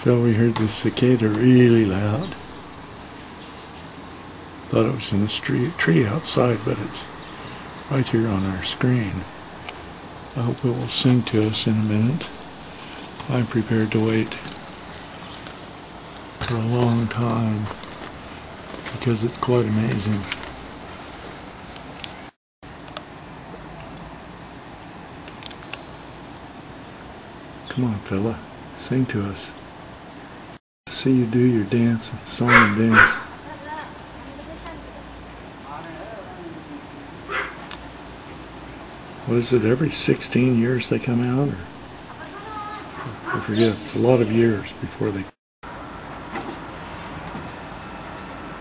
So we heard the cicada really loud. Thought it was in the tree outside, but it's right here on our screen. I hope it will sing to us in a minute. I'm prepared to wait for a long time because it's quite amazing. Come on, fella, sing to us. See you do your dance, song and dance. What is it, every 16 years they come out? Or I forget, it's a lot of years before they...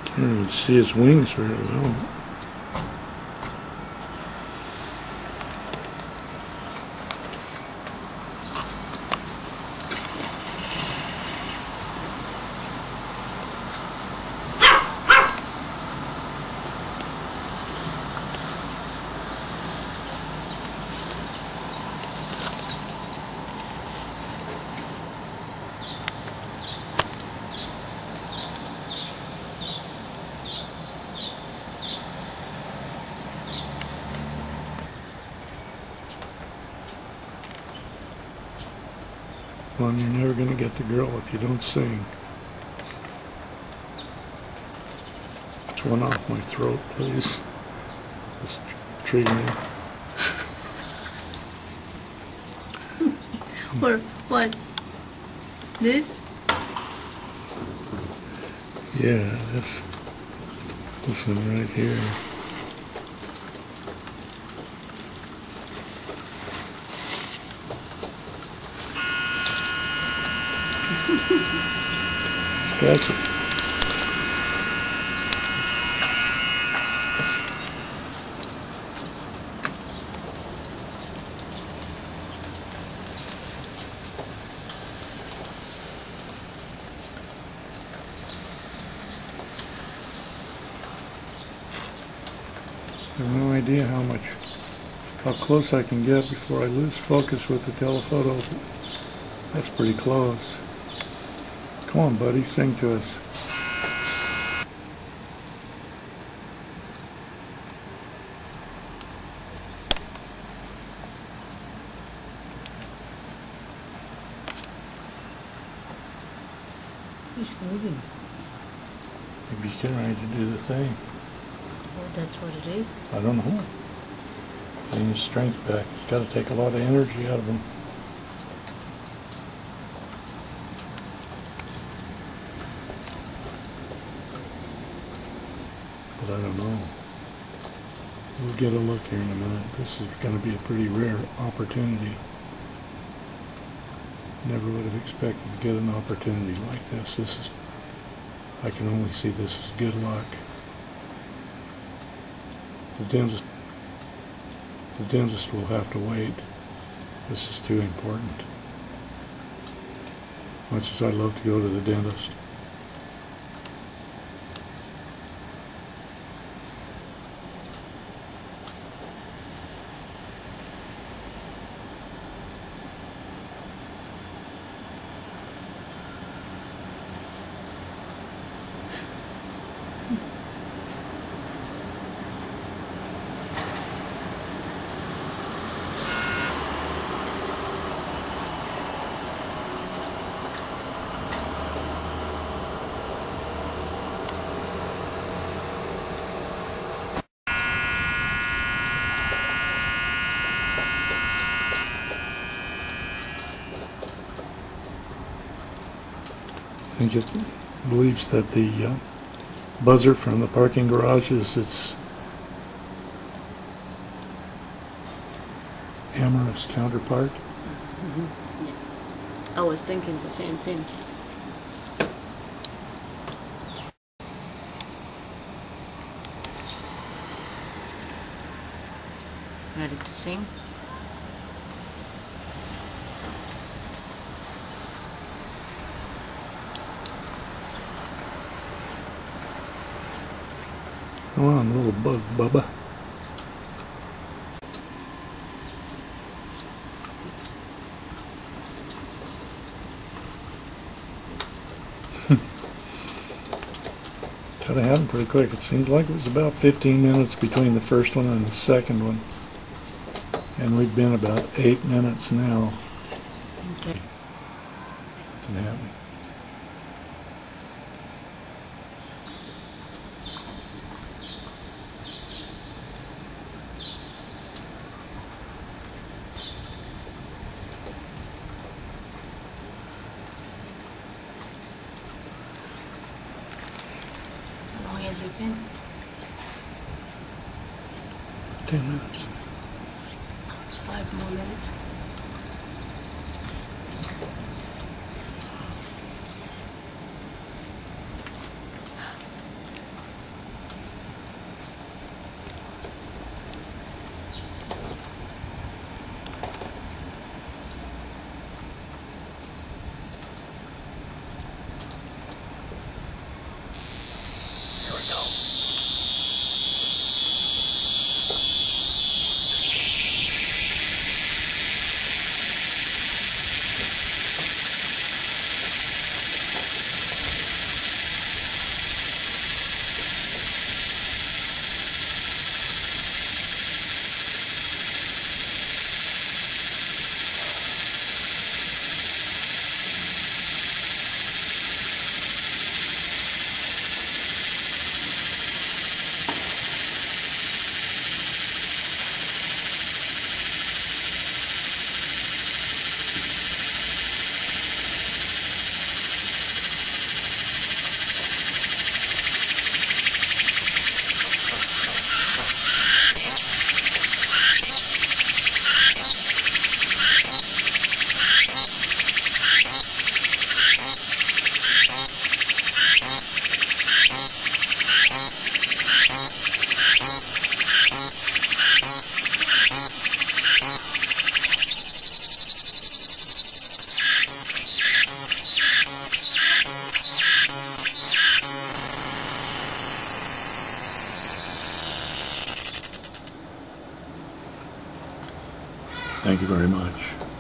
Can't even see his wings very well. Well, you're never going to get the girl if you don't sing. It's one off my throat, please. This tree man. Or what? This? Yeah, this one right here. Scratch it. I have no idea how close I can get before I lose focus with the telephoto. That's pretty close. Come on, buddy, sing to us. He's moving. Maybe he's getting ready to do the thing. Well, that's what it is. I don't know. Getting his strength back. He's got to take a lot of energy out of him. But I don't know. We'll get a look here in a minute. This is going to be a pretty rare opportunity. Never would have expected to get an opportunity like this. I can only see this as good luck. The dentist will have to wait. This is too important. Much as I love to go to the dentist. I think it believes that the buzzer from the parking garage is its amorous counterpart. Mm-hmm. Yeah. I was thinking the same thing. Ready to sing? Come on, little bug bubba. But it happened pretty quick. It seemed like it was about 15 minutes between the first one and the second one. And we've been about 8 minutes now. Okay. Nothing happening. How long has it been? 10 minutes. 5 more minutes. Thank you very much.